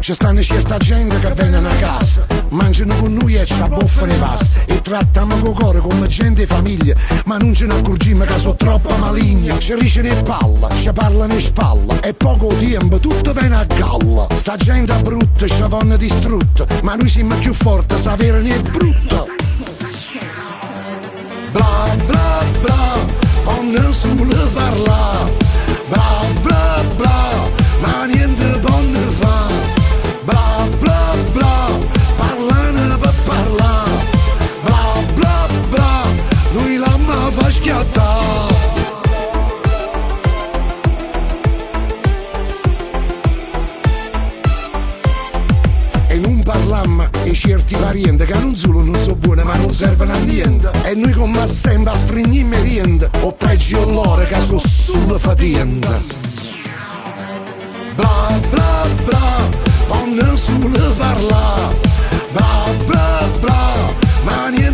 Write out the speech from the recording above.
Ci stanno certa gente che viene a casa, mangiano con noi e ci abboffano i vasi, e trattiamo con cuore come gente e famiglia, ma non ce ne accorgiamo che sono troppo maligni. Ci ricono in palla, ci parlano in spalla, e poco tempo tutto viene a galla. Sta gente brutta ci vanno distrutta, ma noi siamo più forti, sapere ne è brutta. Bla bla bla, con nessuno parla. Bla bla bla, ma niente buono fa. Bla bla bla, parlano per parlare. Bla bla bla, lui la ma fa schiattare. E non parlammo e certi parenti che non solo non sono buoni ma non servono a niente. E noi come sempre a stringimmo niente, o peggio loro che sono solo fatiente. Bla bla bla, con nessuno parla. Bla bla bla, ma niente